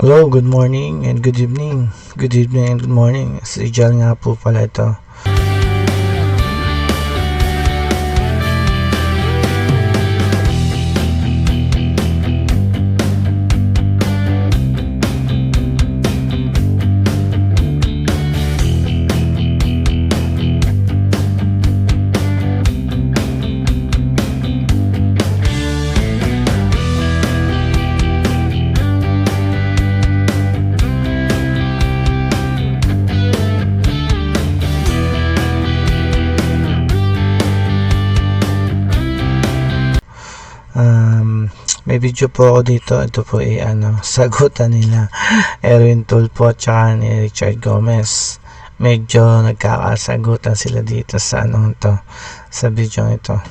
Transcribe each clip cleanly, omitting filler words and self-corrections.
Hello, good morning and good evening. Good evening and good morning. Si Jal nga po pala ito. May video po ako dito. Ito po ay sagutan nila Erwin Tulfo at saka ni Richard Gomez. Medyo nagkakasagutan sila dito sa sa video ito.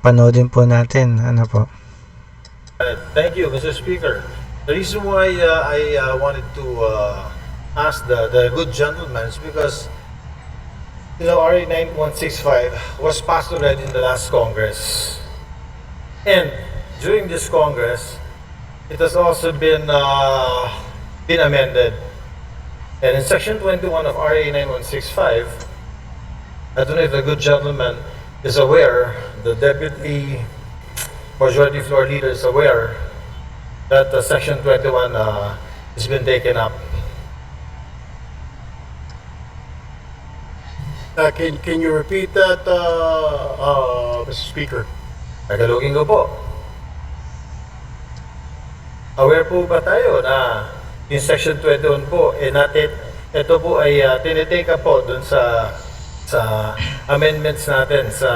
Panoodin po natin. Po. Thank you, Mr. Speaker. The reason why I wanted to ask the good gentlemen is because RA 9165 was passed already in the last Congress. And during this Congress, it has also been amended. And in Section 21 of RA 9165, I don't know if the good gentleman is aware, the Deputy Majority Floor Leader is aware that Section 21 has been taken up. Can you repeat that, Mr. Speaker? Tagalogin ko po. Aware po ba tayo na in Section 21 po, ito po ay tinitake up po dun sa amendments natin sa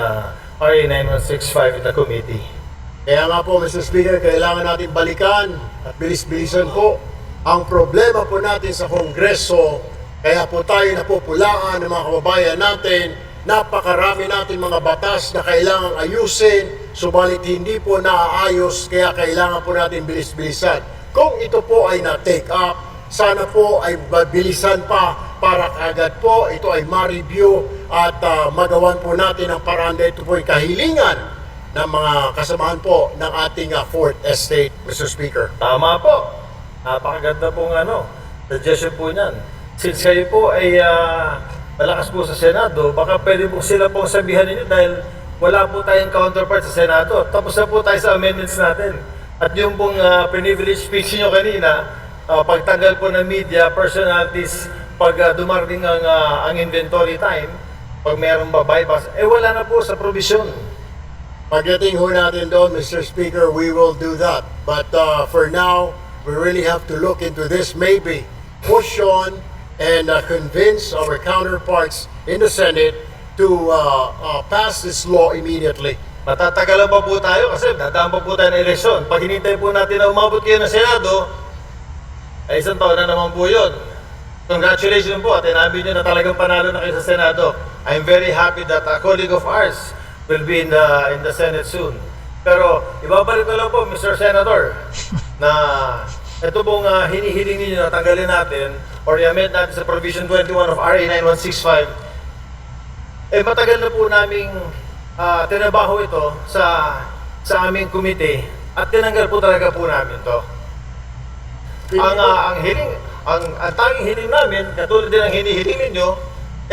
RA 9165 in the committee. Kaya nga po, Mr. Speaker, kailangan natin balikan at bilis-bilisan po ang problema po natin sa Kongreso. Kaya po tayo napupulaan ng mga kababayan natin. Napakarami natin mga batas na kailangang ayusin, subalit hindi po naaayos, kaya kailangan po natin bilis-bilisan. Kung ito po ay na-take up, sana po ay bilisan pa para agad po ito ay ma-review at magawan po natin ang paraan na ito po ay kahilingan ng mga kasamahan po ng ating 4th Estate, Mr. Speaker. Tama po. Napakaganda pong suggestion po niyan. Since kayo po ay malakas po sa Senado, baka pwede po sila pong sabihan ninyo dahil wala po tayong counterpart sa Senado. Tapos na po tayo sa amendments natin. At yung pong privilege speech nyo kanina, pagtanggal po ng media, personalities, pag dumarating ang inventory time, pag mayroong bypass, wala na po sa provision. Pagdating ho natin doon, Mr. Speaker, we will do that. But for now, we really have to look into this, maybe push on and convince our counterparts in the Senate to pass this law immediately. Matatagalan pa po tayo kasi dadaan pa po tayo ng eleksyon. Pag hinintay po natin na umabot kayo ng Senado, ay isang taon na naman po yun. Congratulations po at inabi nyo na talagang panalo na kayo sa Senado. I'm very happy that a colleague of ours will be in the Senate soon. Pero ibabalik ko lang po, Mr. Senator, na ito pong hinihiling ninyo na tanggalin natin or i-amend natin sa Provision 21 of RA 9165, matagal na po naming tinabaho ito sa aming committee at tinanggal po talaga po namin to. Ang tanging hiling namin, katulad din ang hinihiling ninyo,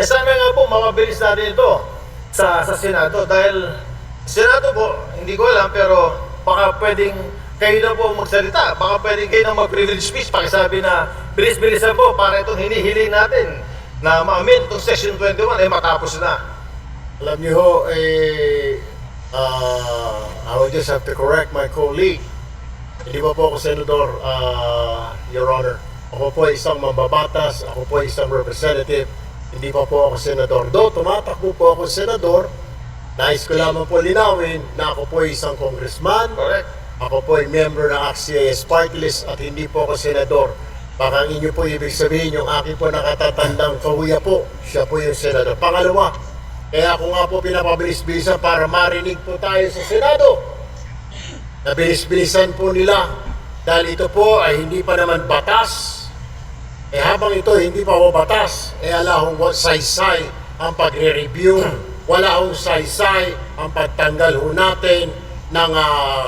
sana nga po mapabilis natin ito sa Senado dahil Senado po, hindi ko alam pero baka pwedeng kayo na po magsalita, baka pwedeng kayo na mag-privilege speech, pakisabi na bilis-bilisan po para itong hinihiling natin na ma-amend itong Section 21 matapos na. Alam niyo ho, I will just have to correct my colleague. Hindi po ako senador, Your Honor. Ako po ay isang mambabatas, ako po ay isang representative, hindi pa po ako senador. Do, tumatakbo po ako senador, nais ko lamang po linawin na ako po ay isang congressman. Correct. Ako po ay member ng AXIS Party List at hindi po ako senador. Baka ang inyo po ibig sabihin yung aking po nakatatandang kahuya po, siya po yung senador. Pangalawa, kaya ako nga po pinapabilis-bilisan para marinig po tayo sa Senado. Nabilis-bilisan po nila dahil ito po ay hindi pa naman batas. Habang ito hindi pa po batas, ala hong saysay ang pagre-review, wala hong saysay ang pagtanggal ho natin ng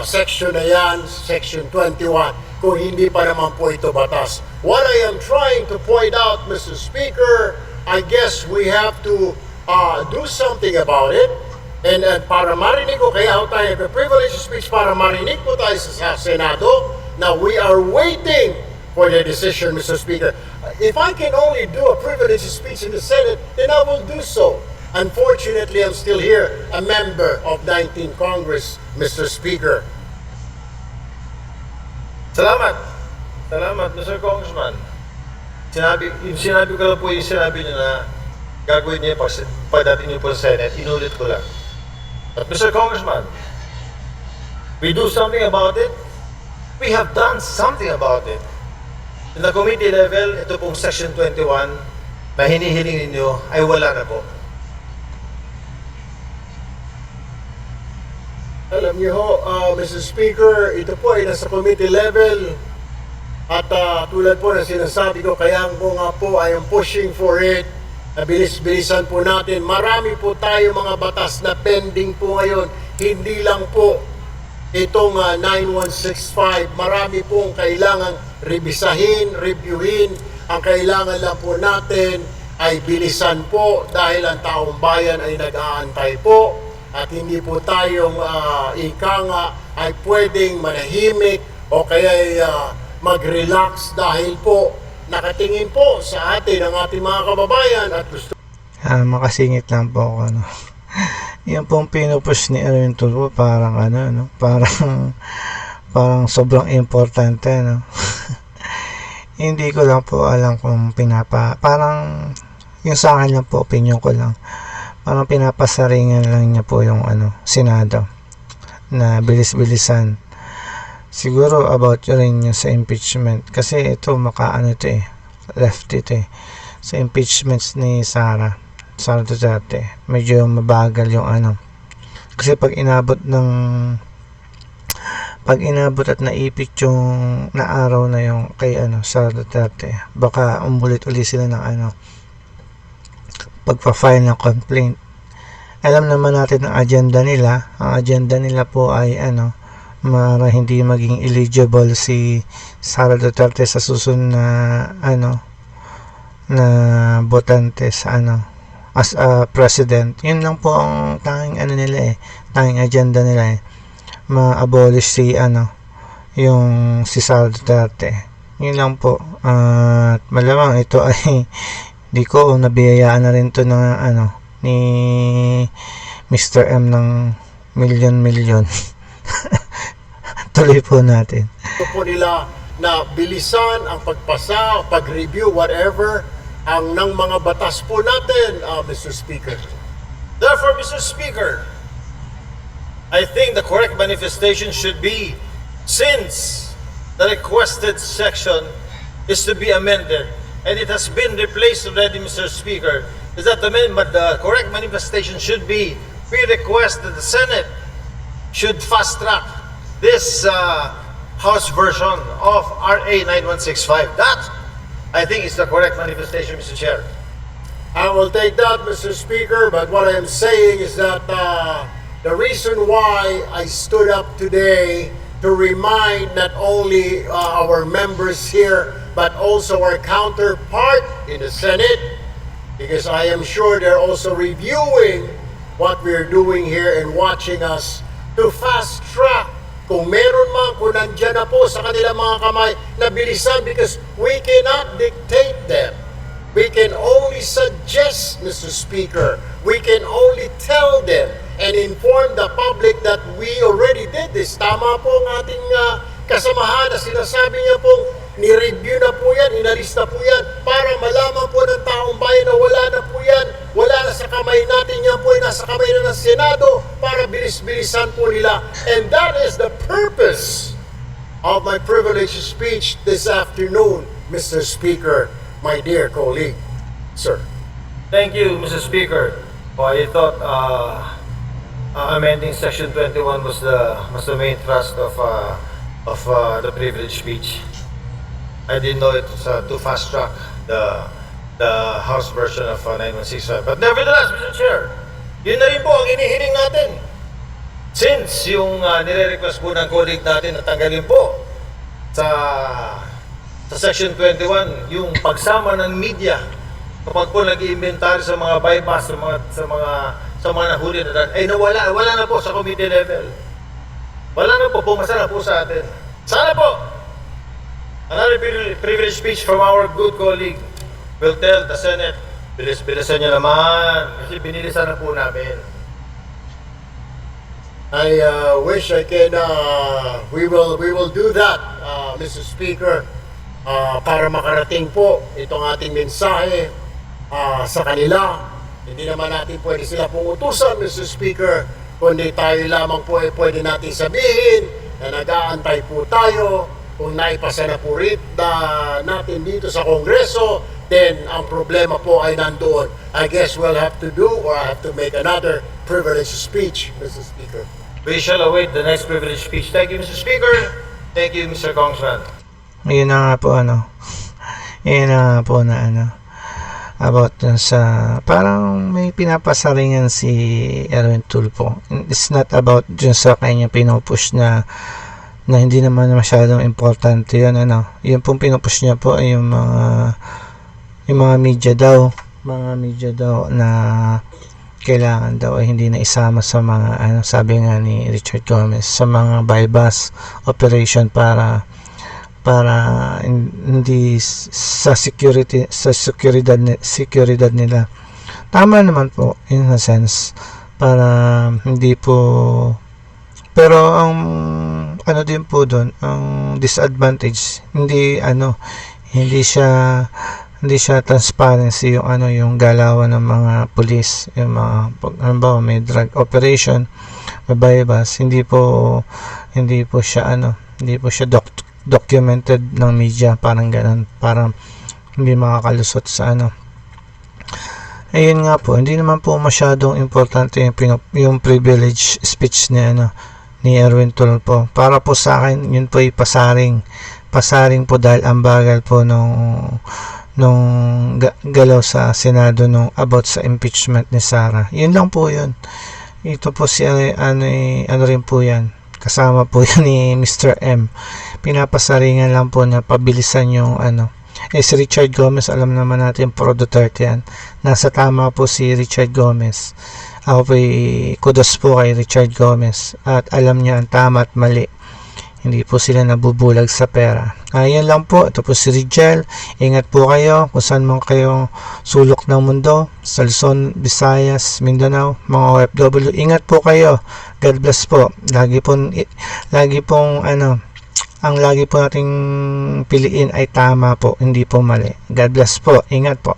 section na yan, Section 21. kung hindi pa naman po ito batas. What I am trying to point out, Mr. Speaker, I guess we have to do something about it. And para marinig ko, kaya ako tayo privilege of speech para marinig po tayo sa Senado na we are waiting for the decision, Mr. Speaker. If I can only do a privilege of speech in the Senate, then I will do so. Unfortunately, I'm still here, a member of 19th Congress, Mr. Speaker. Salamat. Salamat, Mr. Congressman. Sinabi ko lang po yung sinabi niyo na gagawin niya pagdating niyo po sa Senate. Inulit ko lang. But Mr. Congressman, we do something about it. We have done something about it. In the committee level, ito pong Section 21 na hinihiling ninyo ay wala na po. Alam niyo ho, Mr. Speaker, ito po ay nasa committee level. At tulad po na sinasabi ko, kaya ko nga po I am pushing for it. Bilis-bilisan po natin. Marami po tayo mga batas na pending po ngayon. Hindi lang po itong 9165. Marami pong kailangan revisahin, reviewin. Ang kailangan lang po natin ay bilisan po dahil ang taong bayan ay nag-aantay po. At hindi po tayong ika nga ay pwedeng manahimik o kaya mag-relax dahil po nakatingin po sa atin ang ating mga kababayan at gusto Makasingit lang po ako, no. Yung pong pinupush ni Erwin Tulfo, parang no, parang sobrang importante, no. Hindi ko lang po alam kung parang yung sa akin lang po, opinion ko lang, parang pinapasaringan lang niya po yung Senado na bilis-bilisan. Siguro about rin yung sa impeachment, kasi ito left ito sa impeachments ni Sara Duterte. Medyo mabagal yung kasi pag inabot at naipit yung araw na yung kay Sara Duterte, baka umulit-uli sila ng pagpa-file ng complaint. Alam naman natin ang agenda nila. Ang agenda nila po ay para hindi maging eligible si Sara Duterte sa susunod na botante sa as a president. Yun lang po ang tanging tanging agenda nila ma-abolish yung si Sara Duterte. Yun lang po. At malamang ito ay di ko nabiyayaan na rin to ni Mr. M ng milyon. Tuloy po natin. Ito po nila na bilisan ang pagpasa, pag-review, whatever, ang ng mga batas po natin, Mr. Speaker. Therefore, Mr. Speaker, I think the correct manifestation should be, since the requested section is to be amended, and it has been replaced already, Mr. Speaker, is that the correct manifestation should be, we request that the Senate should fast-track this House version of RA 9165. That, I think, is the correct manifestation, Mr. Chair. I will take that, Mr. Speaker, but what I am saying is that the reason why I stood up today to remind not only our members here, but also our counterpart in the Senate, because I am sure they're also reviewing what we're doing here and watching us to fast-track kung meron man, kung nandyan na po sa kanilang mga kamay na bilisan, because we cannot dictate them. We can only suggest, Mr. Speaker. We can only tell them and inform the public that we already did this. Tama po ang ating kasamahan na sinasabi niya pong ni-review na po yan, inalis na po yan, para malaman po ng taong bayan na wala na po yan, wala na sa kamay natin, yan po ay nasa kamay na ng Senado para bilis-bilisan po nila. And that is the purpose of my privileged speech this afternoon, Mr. Speaker, my dear colleague. Sir. Thank you, Mr. Speaker. I thought amending Section 21 was the main thrust of the privileged speech. I didn't know it was to fast track the House version of 9165. But nevertheless, Mr. Chair, yun na rin po ang inihiling natin. Since yung nire-request po ng colleague natin na tanggalin po sa Section 21, yung pagsama ng media kapag po nag-iimbentary sa mga bypass, sa mga nahuli na daan, ay wala na po sa committee level. Wala na po, pumasa na po sa atin. Sana po, another privilege speech from our good colleague will tell the Senate, bilis-bilisan niya naman, kasi binilisan na po namin. I wish I can, we will do that, Mr. Speaker, para makarating po itong ating mensahe sa kanila. Hindi naman natin pwede sila pong utusan, Mr. Speaker, kundi tayo lamang po ay pwede natin sabihin na nag-aantay po tayo. Kung naipasa na po rin natin dito sa Kongreso, then ang problema po ay nandoon. I guess we'll have to do or I have to make another privileged speech, Mr. Speaker. We shall await the next privilege speech. Thank you, Mr. Speaker. Thank you, Mr. Congressman. Yun na nga po yun na nga po na about dun sa parang may pinapasaringan si Erwin Tulfo. It's not about dun sa kanya pinupush na hindi naman masyadong importante yun. Yung pong pinupush niya po ay yung mga media daw na kailangan daw ay hindi na isama sa mga sabi nga ni Richard Gomez, sa mga bypass operation para hindi sa seguridad nila. Tama naman po in a sense, para hindi po, pero ang din po doon, ang disadvantage, hindi siya transparency yung galawan ng mga pulis, yung mga halimbawa may drug operation, may bypass, hindi po siya documented ng media, parang ganun, parang hindi makakalusot sa ayun nga po, hindi naman po masyadong importante yung privilege speech ni Erwin Tulfo. Para po sa akin, yun po ay pasaring po dahil ang bagal po nung galaw sa Senado about sa impeachment ni Sara. Yun lang po yun. Ito po si rin po yan. Kasama po yun ni Mr. M. Pinapasaringan lang po na pabilisan yung si Richard Gomez, alam naman natin pro Duterte yan. Nasa tama po si Richard Gomez. Ako po kudos po kay Richard Gomez at alam niya ang tama at mali. Hindi po sila nabubulag sa pera. Ayan lang po. Ito po si Rigel. Ingat po kayo kung saan man kayong sulok ng mundo. Sa Luzon, Visayas, Mindanao, mga OFW. Ingat po kayo. God bless po. Lagi pong ang lagi po nating piliin ay tama po, hindi po mali. God bless po. Ingat po.